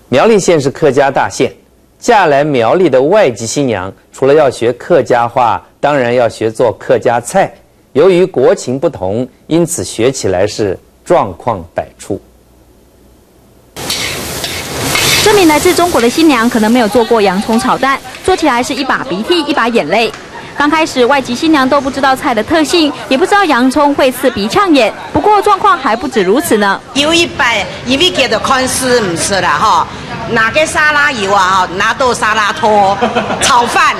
苗栗县是客家大县，嫁来苗栗的外籍新娘，除了要学客家话，当然要学做客家菜。由于国情不同，因此学起来是状况百出。这名来自中国的新娘可能没有做过洋葱炒蛋，做起来是一把鼻涕一把眼泪。刚开始，外籍新娘都不知道菜的特性，也不知道洋葱会刺鼻呛眼。不过状况还不止如此呢。油一摆，因为叫做看似唔是啦哈，拿个沙拉油啊，拿到沙拉拖炒饭。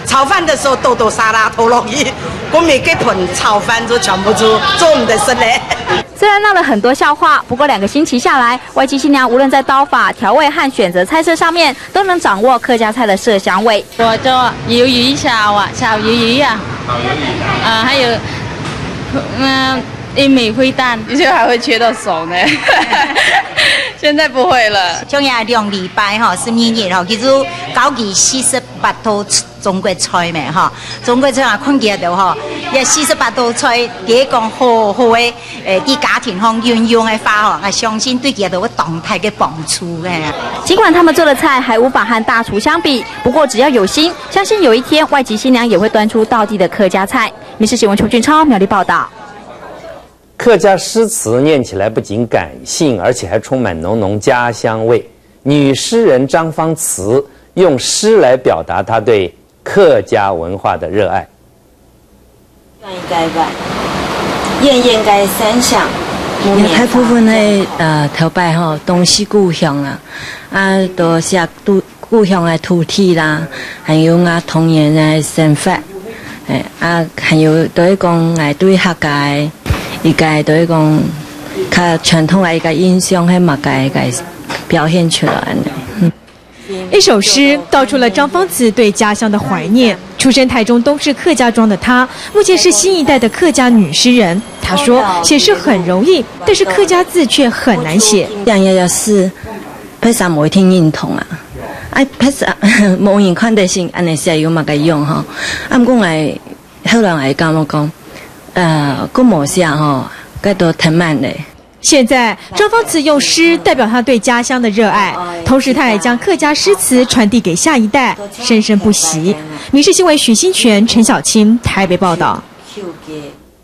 炒饭的时候豆沙拉拖落去，我每个盆炒饭就全部做唔得食嘞。虽然闹了很多笑话，不过2个星期下来，外籍新娘无论在刀法、调味和选择菜色上面，都能掌握客家菜的色香味。我做鱿鱼炒啊，炒鱿鱼啊，还有玉米灰蛋，以前还会切到手呢，现在不会了。像呀2礼拜哈是年日哈，其实搞起48道中国菜嘛哈，中国菜啊看见到哈，也48道菜，第一讲好的啲家庭方运用的法哈，我相信对佢哋有动态的帮助嘅。尽管他们做的菜还无法和大厨相比，不过只要有心，相信有一天外籍新娘也会端出道地的客家菜。民视新闻邱俊超苗栗报道。客家诗词念起来不仅感性，而且还充满浓浓家乡味。女诗人张芳慈用诗来表达她对客家文化的热爱。燕燕该三响，大部分的头摆吼东西故乡啦，都写故乡的土地啦，还有童年的生活，还有都係講對客家一個都係講較傳統的一個印象，係物嘅一個表現出來。一首诗道出了张芳慈对家乡的怀念。出身台中东市客家庄的她，目前是新一代的客家女诗人。她说，写诗很容易，但是客家字却很难写。人也是，拍啥冇聽認同啊？拍啥冇人看得成，安尼寫有物嘅用吼？咁講係後來係咁我講，個冇寫吼，個都挺慢的。现在，张芳慈用诗代表她对家乡的热爱，同时她也将客家诗词传递给下一代，生生不息。民视新闻许新全、陈小青台北报道。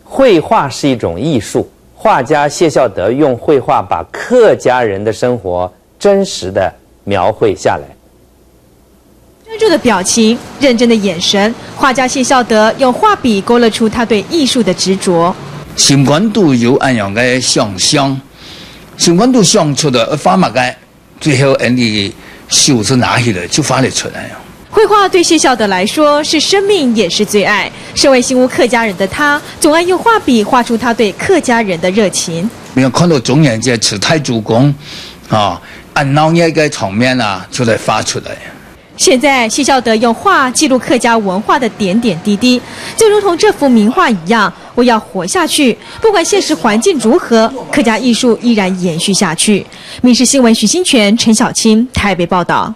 绘画是一种艺术，画家谢孝德用绘画把客家人的生活真实的描绘下来。专注的表情，认真的眼神，画家谢孝德用画笔勾勒出他对艺术的执着。尽管都有安样的想象，尽管都想出的画嘛个，最后你手是拿起来就画得出来呀。绘画对谢孝德来说是生命，也是最爱。身为新屋客家人的他，总爱用画笔画出他对客家人的热情。没有看到中原这慈太主公按闹热个场面就来画出来。现在，谢孝德用画记录客家文化的点点滴滴，就如同这幅名画一样，我要活下去，不管现实环境如何，客家艺术依然延续下去。民视新闻许新全、陈小青台北报道。